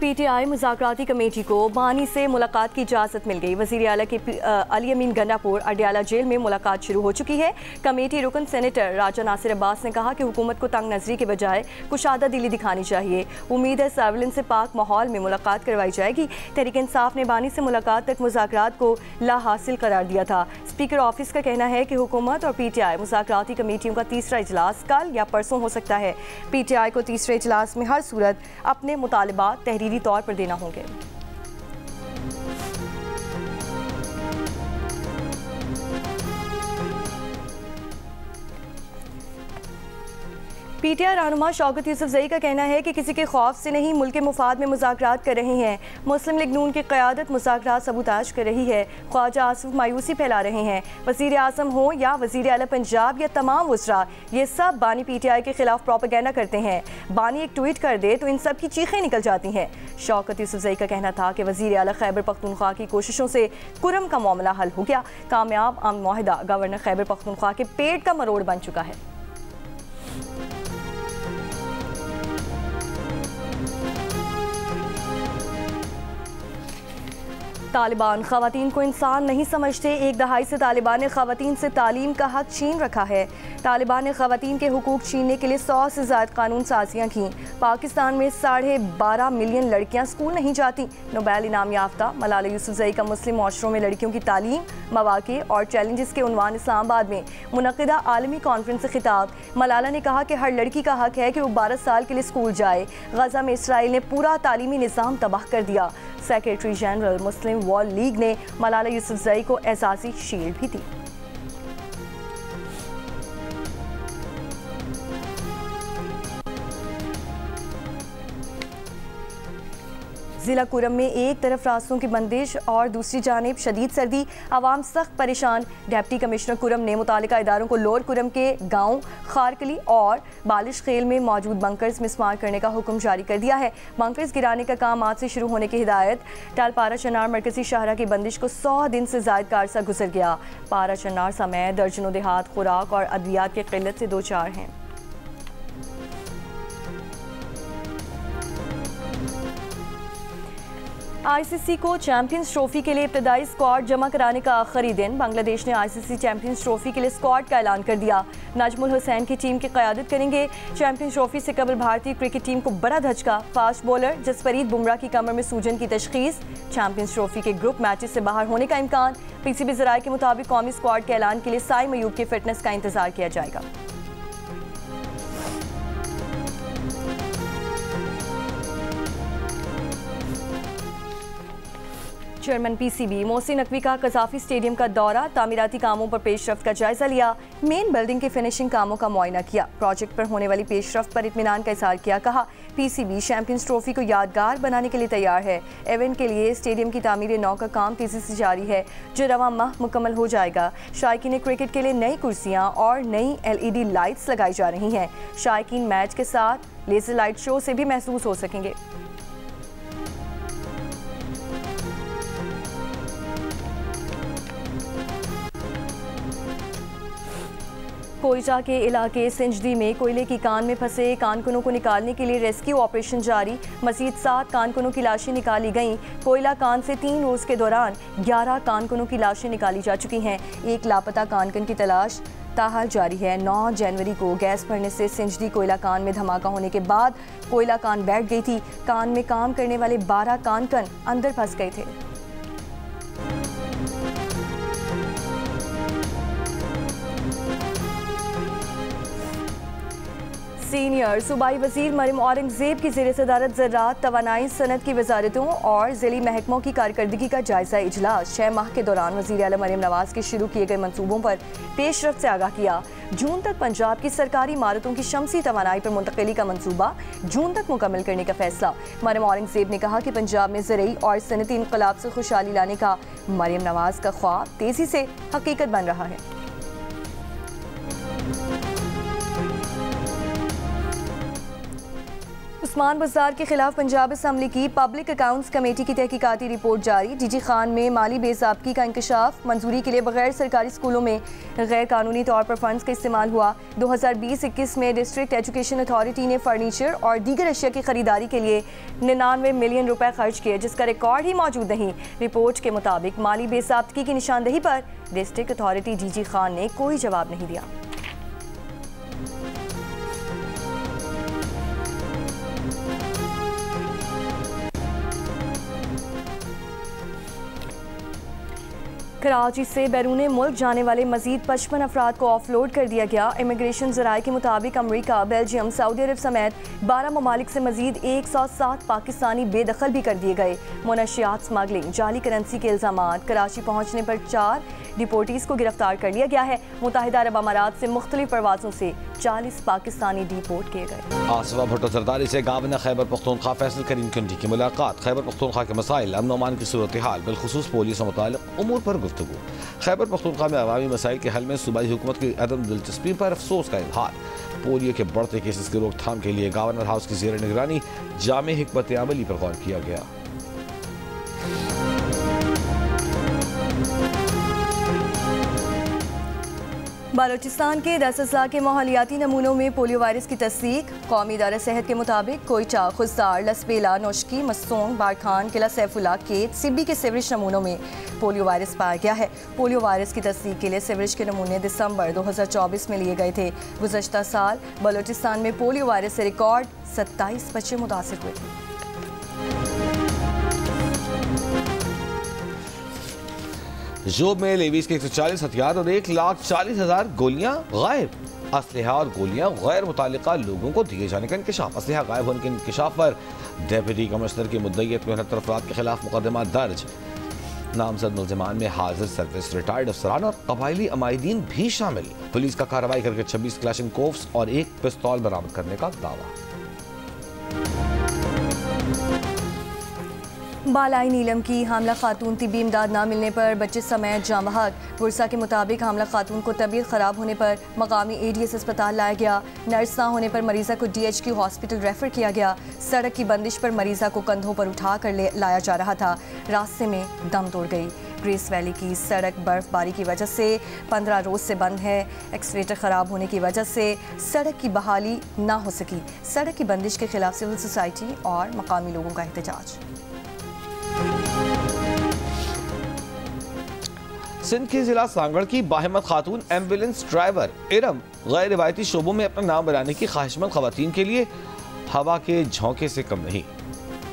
PTI मुज़ाकराती committee को बानी से मुलाकात की इजाज़त मिल गई। वज़ीर आला के अली अमीन गंडापुर अडयाला जेल में मुलाकात शुरू हो चुकी है। कमेटी रुकन सेनेटर राजा नासिर अब्बास ने कहा कि हुकूमत को तंग नज़री के बजाय कुशादा दिली दिखानी चाहिए। उम्मीद है सर्विलेंस से पाक माहौल में मुलाकात करवाई जाएगी। तहरीक इंसाफ ने बानी से मुलाकात तक मुज़ाकरात को ला हासिल करार दिया था। स्पीकर ऑफिस का कहना है कि हुकूमत और पीटीआई मुज़ाकराती कमेटियों का तीसरा इजलास कल या परसों हो सकता है। पीटीआई को तीसरे इजलास में हर सूरत अपने मुतालबात तहरीरी तौर पर देना होंगे। पीटीआई रहनुमा शौकत यूसुफजई का कहना है कि किसी के खौफ से नहीं, मुल्क के मुफाद में मुज़ाकरात कर रहे हैं। मुस्लिम लीग नून की क़यादत मुज़ाकरात सबूताज कर रही है। ख्वाजा आसिफ मायूसी फैला रहे हैं। वज़ीर आज़म हो या वज़ीर आला पंजाब या तमाम वज़रा, ये सब बानी पीटीआई के खिलाफ प्रोपेगेंडा करते हैं। बानी एक ट्वीट कर दे तो इन सब की चीखें निकल जाती हैं। शौकत यूसुफजई का कहना था कि वज़ीर आला खैबर पख्तूनख्वा की कोशिशों से कुरम का मामला हल हो गया। कामयाब अमन मुआहिदा गवर्नर खैबर पख्तूनख्वा के पेट का मरोड़ बन चुका है। तालिबान ख़वातीन को इंसान नहीं समझते। एक दहाई से तालिबान ने ख़वातीन से तालीम का हक छीन रखा है। तालिबान ने ख़वातीन के हुकूक छीनने के लिए 100 से ज़्यादा कानून साजियाँ की। पाकिस्तान में 12.5 मिलियन लड़कियाँ स्कूल नहीं जाती। नोबेल इनाम याफ्ता मलाला यूसुफजई का मुस्लिम माशरों में लड़कियों की तालीम, मवाक़े और चैलेंजेस के उन्वान इस्लामाबाद में मुनक़िदा आलमी कॉन्फ्रेंस से खिताब। मलाला ने कहा कि हर लड़की का हक है कि वो 12 साल के लिए स्कूल जाए। गज़ा में इसराइल ने पूरा तालीमी निज़ाम तबाह कर दिया। सेक्रेटरी जनरल मुस्लिम वर्ल्ड लीग ने मलाला यूसुफजई को एजाज़ी शील्ड भी दी। ज़िला कुरम में एक तरफ रास्तों की बंदिश और दूसरी जानिब शदीद सर्दी, आवाम सख्त परेशान। डिप्टी कमिश्नर कुरम ने मुतालिका इदारों को लोअर कुरम के गाँव खारकली और बालिश खेल में मौजूद बंकर्स मिसमार करने का हुक्म जारी कर दिया है। बंकर्स गिराने का काम आज से शुरू होने की हिदायत। टालपारा चनार मरकजी शाहरा की बंदिश को 100 दिन से ज़ायद का अरसा गुजर गया। पारा चनार समेत दर्जनों देहात खुराक और अद्वियात की किल्लत से दो चार हैं। आईसीसी को चैंपियंस ट्रॉफी के लिए इब्तदाई स्क्वाड जमा कराने का आखिरी दिन। बांग्लादेश ने आईसीसी चैंपियंस ट्रॉफी के लिए स्क्वाड का ऐलान कर दिया। नजमुल हुसैन की टीम की क़यादत करेंगे। चैंपियंस ट्रॉफी से कबल भारतीय क्रिकेट टीम को बड़ा धचका। फास्ट बॉलर जसप्रीत बुमराह की कमर में सूजन की तशखीस। चैंपियंस ट्रॉफी के ग्रुप मैचेस से बाहर होने का इम्कान। पीसीबी ज़राए के मुताबिक कौमी स्क्वाड के ऐलान के लिए साई मयूब की फिटनेस का इंतजार किया जाएगा। चेयरमैन पीसीबी मोहसिन नकवी का कज़ाफ़ी स्टेडियम का दौरा, तामीराती कामों पर पेशरफ्त का जायजा लिया। मेन बिल्डिंग के फिनिशिंग कामों का मुआयना किया। प्रोजेक्ट पर होने वाली पेशरफ्त पर इत्मीनान का इज़हार किया। कहा पीसीबी चैंपियंस ट्रॉफी को यादगार बनाने के लिए तैयार है। इवेंट के लिए स्टेडियम की तामीर नौ का काम तेज़ी से जारी है, जो रवां माह मुकम्मल हो जाएगा। शायकीन क्रिकेट के लिए नई कुर्सियाँ और नई LED लाइट्स लगाई जा रही हैं। शायकीन मैच के साथ लेज़र लाइट शो से भी महसूस हो सकेंगे। कोयटा के इलाके सिंजदी में कोयले की कान में फंसे कारकुनों को निकालने के लिए रेस्क्यू ऑपरेशन जारी। मज़ीद 7 कारकुनों की लाशें निकाली गईं। कोयला कान से 3 रोज़ के दौरान 11 कारकुनों की लाशें निकाली जा चुकी हैं। एक लापता कारकुन की तलाश ताहाल जारी है। 9 जनवरी को गैस भरने से सिंजदी कोयला कान में धमाका होने के बाद कोयला कान बैठ गई थी। कान में काम करने वाले 12 कारकुन अंदर फंस गए थे। सीनियर सूबाई वज़ीर मरियम औरंगज़ेब की ज़ेर सदारत ज़राअत, तवानाई, सनत की वजारतों और ज़िली महकमों की कारकर्दगी का जायज़ा इजलास। 6 माह के दौरान वज़ीर आला मरियम नवाज़ के शुरू किए गए मनसूबों पर पेशरफ्त से आगाह किया। जून तक पंजाब की सरकारी इमारतों की शमसी तवानाई पर मुंतकिली का मनसूबा जून तक मुकम्मल करने का फैसला। मरियम औरंगज़ेब ने कहा कि पंजाब में ज़रई और सनती इनकलाब से खुशहाली लाने का मरियम नवाज़ का ख्वाब तेज़ी से हकीकत बन रहा है। उस्मान बज़दार के खिलाफ पंजाब असम्बली की पब्लिक अकाउंट्स कमेटी की तहकीकाती रिपोर्ट जारी। डीजी खान में माली बेज़ाब्ती का इंकशाफ। मंजूरी के लिए बगैर सरकारी स्कूलों में गैर कानूनी तौर पर फंड्स का इस्तेमाल हुआ। 2020-21 में डिस्ट्रिक्ट एजुकेशन अथॉरिटी ने फर्नीचर और दीगर अशिया की खरीदारी के लिए 99 मिलियन रुपए खर्च किए, जिसका रिकॉर्ड ही मौजूद नहीं। रिपोर्ट के मुताबिक माली बेज़ाब्ती की निशानदेही पर डिस्ट्रिक्ट अथॉरिटी डीजी खान ने कोई जवाब नहीं दिया। कराची से बैरून मुल्क जाने वाले मजीद 55 अफराद को ऑफलोड कर दिया गया। इमिग्रेशन ज़राए के मुताबिक अमरीका, बेल्जियम, सऊदी अरब समेत 12 ममालिक से मजीद 107 पाकिस्तानी बेदखल भी कर दिए गए। मुनशियात स्मगलिंग, जाली करेंसी के इल्ज़ामात। कराची पहुँचने पर 4 डिपोटीज़ को गिरफ्तार कर लिया गया है। मुत्तहिदा अरब अमारात से मुख्तलिफ परवाज़ों से 40 पाकिस्तानी डिपोर्ट किए गए। आसिफा भुट्टो जरदारी से गवर्नर खैबर पख्तूनख्वा फैसल करीम कुंडी की मुलाकात। खैबर पख्तूनख्वा के मसाइल, अमन अमान की सूरत हाल, बिलखुसूस पोलियो से मुताल्लिक़ उमूर पर गुफ्तगू। खैबर पख्तूनख्वा में अवामी मसाइल के हल में सूबाई हुकूमत की अदम दिलचस्पी पर अफसोस का इजहार। पोलियो के बढ़ते केसेस की रोकथाम के लिए गवर्नर हाउस की ज़ेर निगरानी जामे हिकमत अमली पर गौर किया गया। बालूचिस्तान के 10,000 के माहौलियाती नमूनों में पोलियो वायरस की तस्दीक। कौमी इदारा सेहत के मुताबिक कोयटा, खुस्तार, लसबेला, नौशकी, मसूंग, बारखान, किला सैफुल्ला, केत, सिब्बी के सीवरेज नमूनों में पोलियो वायरस पाया गया है। पोलियो वायरस की तस्दीक के लिए सीवरेज के नमूने दिसंबर 2024 में लिए गए थे। गुज़श्ता साल बालूचिस्तान में पोलियो वायरस से रिकॉर्ड 27 बच्चे मुतासिर हुए थे। जोब में लेवीज के 140 हथियार और 1,40,000 गोलियां गायब। असलहा और गोलियां गैर मुतालिका लोगों को दिए जाने का इंकशाफ। असलहा गायब होने के इंकशाफ पर डेप्यूटी कमिश्नर की मुद्दईयत में 69 अफराद के खिलाफ मुकदमा दर्ज। नामजद मुलजिमान में हाजिर सर्विस, रिटायर्ड अफसरान और कबायली अमायदीन भी शामिल। पुलिस का कार्रवाई करके 26 क्लाशनकोव्स और 1 पिस्तौल बरामद करने का दावा। बालाई नीलम की हामला खातून तिब्बी इमदाद न मिलने पर बच्चे समेत जाँ बहक। बुरसा के मुताबिक हामला खातून को तबीयत ख़राब होने पर मकामी ADS अस्पताल लाया गया। नर्स ना होने पर मरीज़ा को DHQ हॉस्पिटल रेफर किया गया। सड़क की बंदिश पर मरीज़ा को कंधों पर उठा कर लाया जा रहा था। रास्ते में दम तोड़ गई। ग्रेस वैली की सड़क बर्फबारी की वजह से 15 रोज़ से बंद है। एक्सवेटर ख़राब होने की वजह से सड़क की बहाली ना हो सकी। सड़क की बंदिश के खिलाफ सिविल सोसाइटी और मकामी लोगों का एहतजाज। सिंध के जिला सांगड़ की बाहिम्मत खातून एम्बुलेंस ड्राइवर इरम गैर रिवायती शोबों में अपना नाम बनाने की ख्वाहिशमंद खवातीन के लिए हवा के झोंके से कम नहीं।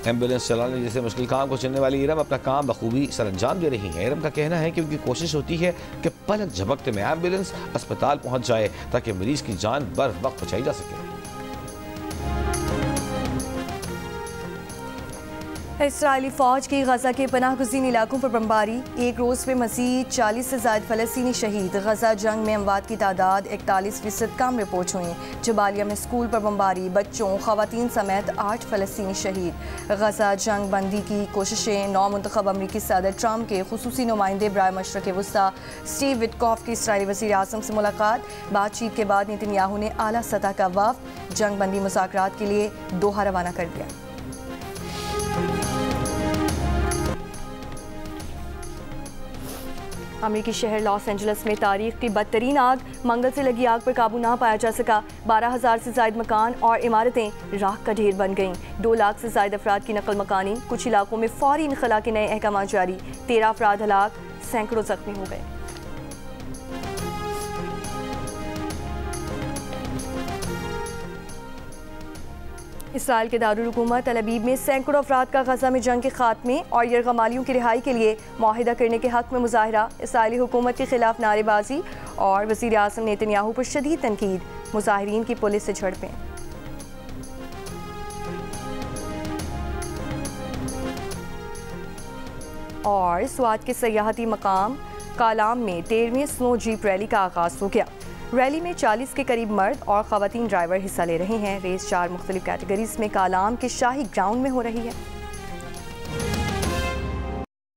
एम्बुलेंस चलाने जैसे मुश्किल काम को चुनने वाली इरम अपना काम बखूबी सरअंजाम दे रही हैं। इरम का कहना है कि उनकी कोशिश होती है कि पलक झपकते में एम्बुलेंस अस्पताल पहुंच जाए ताकि मरीज की जान बर वक्त बचाई जा सके। इसराइली फ़ौज की गजा के पनाहगुज़ीन इलाकों पर बमबारी। एक रोज़ में मज़ीद 40 से ज़ायद फ़लस्तीनी शहीद। गजा जंग में अमवात की तादाद 41% कम रिपोर्ट हुई। जबालिया में स्कूल पर बमबारी, बच्चों ख़वातीन समेत 8 फ़लस्तीनी शहीद। गजा जंग बंदी की कोशिशें। नौ मुंतखब अमरीकी सदर ट्रंप के खुसूसी नुमाइंदे बराए मशरक़ वस्ता स्टीव विटकॉफ की इसराइली वज़ीर आज़म से मुलाकात। बातचीत के बाद नेतन्याहू ने आला सतह का वफ़द जंग बंदी मुज़ाकरात के लिए दोहा रवाना कर दिया। अमेरिकी शहर लॉस एंजल्स में तारीख की बदतरीन आग। मंगल से लगी आग पर काबू ना पाया जा सका। 12,000 से ज़ायद मकान और इमारतें राख का ढेर बन गईं। 2 लाख से ज़ायद अफराद की नकल मकानी। कुछ इलाकों में फौरी इनखला के नए अहकाम जारी। 13 अफराद हलाक, सैकड़ों जख्मी हो गए। इसराइल के दारुल हुकूमत तल अबीब में सैकड़ों अफराद का गजा में जंग के खात्मे और यरगमालियों की रिहाई के लिए मुआहिदा करने के हक़ में मुजाहरा। इसराइली हुकूमत के खिलाफ नारेबाजी और वज़ीर आज़म नेतन्याहू पर शदीद तनकीद। मुजाहिरीन की पुलिस से झड़पें। और स्वात के सयाहती मकाम कालाम में 13वीं स्नो जीप रैली का आगाज़ हो गया। रैली में 40 के करीब मर्द और ख़वातीन ड्राइवर हिस्सा ले रहे हैं। रेस 4 मुख्तलिफ कैटेगरीज में कालाम के शाही ग्राउंड में हो रही है।